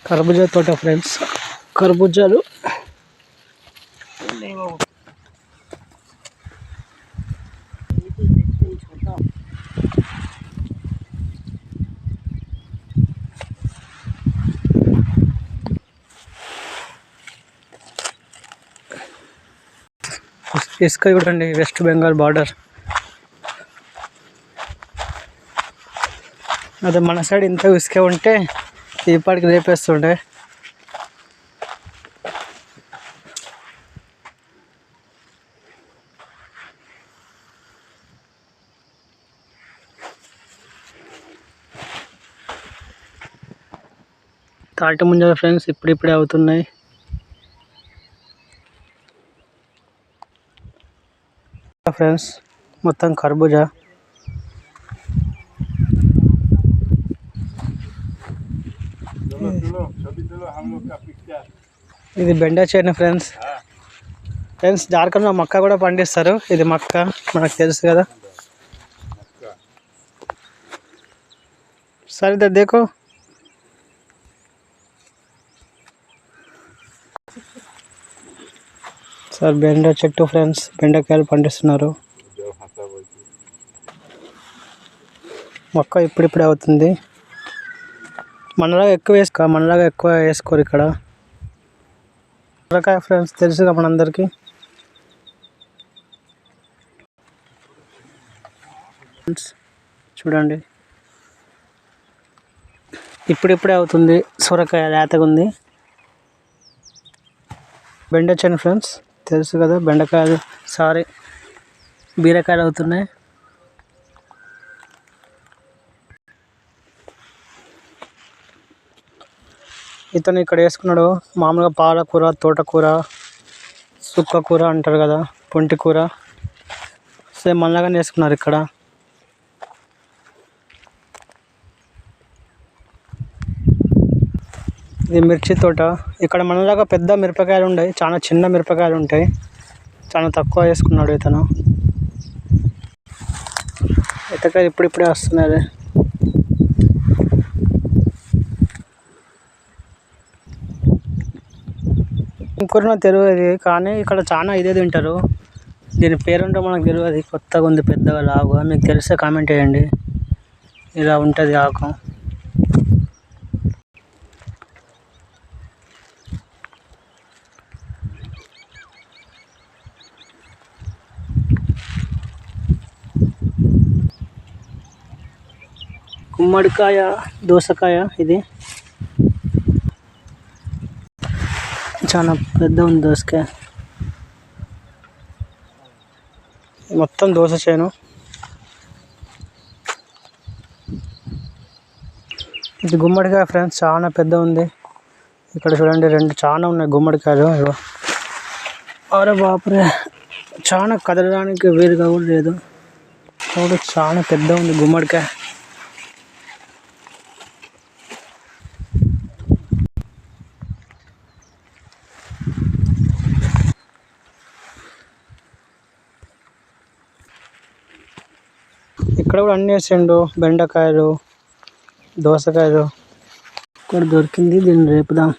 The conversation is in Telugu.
కర్బూజా తోట ఫ్రెండ్స్, కర్బూజాలు ఇసుక చూడండి, వెస్ట్ బెంగాల్ బార్డర్. అదే మన సైడ్ ఇంత ఇసుక ఉంటే ఈపాటికి రేపేస్తుండే. తాటి ముంజల ఫ్రెండ్స్ ఇప్పుడిప్పుడే అవుతున్నాయి. ఫ్రెండ్స్ మొత్తం కర్బూజా. ఇది బెండ చేను ఫ్రెండ్స్. జార్ఖండ్లో మక్క కూడా పండిస్తారు. ఇది మక్క మనకు తెలుసు కదా. సరే దేకో సార్, బెండ చెట్టు ఫ్రెండ్స్, బెండకాయలు పండిస్తున్నారు. మొక్క ఇప్పుడిప్పుడే అవుతుంది. మనలాగా ఎక్కువ వేసుకోరు ఇక్కడ. సొరకాయ ఫ్రెండ్స్ తెలుసుగా మనందరికీ. చూడండి, ఇప్పుడిప్పుడే అవుతుంది. సొరకాయ లేతగా ఉంది. బెండ చేను ఫ్రెండ్స్ తెలుసు కదా. బెండకాయలు బీరకాయలు అవుతున్నాయి. ఇతను ఇక్కడ వేసుకున్నాడు మామూలుగా పాలకూర, తోటకూర, సుక్కకూర అంటారు కదా, పొంటి కూర. సేమ్ మనలాగానే వేసుకున్నారు ఇక్కడ. ఇది మిర్చి తోట. ఇక్కడ మనలాగా పెద్ద మిరపకాయలు ఉన్నాయి, చాలా చిన్న మిరపకాయలు ఉంటాయి. చాలా తక్కువ వేసుకున్నాడు ఇతను. ఎత్తకాయలు ఇప్పుడిప్పుడే వస్తున్నాయి. ఇంకొన్న తెలియదు కానీ ఇక్కడ చాలా ఇదే తింటారు. దీని పేరుంటో మనకు తెలియదు. కొత్తగా ఉంది, పెద్దగా లావుగా. మీకు తెలిస్తే కామెంట్ చేయండి. ఇలా ఉంటుంది ఆకు. గుమ్మడికాయ, దోసకాయ. ఇది చాలా పెద్ద ఉంది దోసకాయ. మొత్తం దోస చేను. ఇది గుమ్మడికాయ ఫ్రెండ్స్, చాలా పెద్ద ఉంది. ఇక్కడ చూడండి, రెండు చాలా ఉన్నాయి గుమ్మడికాయలు. అరే బాపురే, చాలా కదలడానికి వీలుగా కూడా లేదు. చూడు, చాలా పెద్ద ఉంది గుమ్మడికాయ. ఇక్కడ కూడా అన్నీ వేసిండు. బెండకాయలు, దోసకాయలు. ఇక్కడ దొరికింది, దీన్ని రేపుదాం.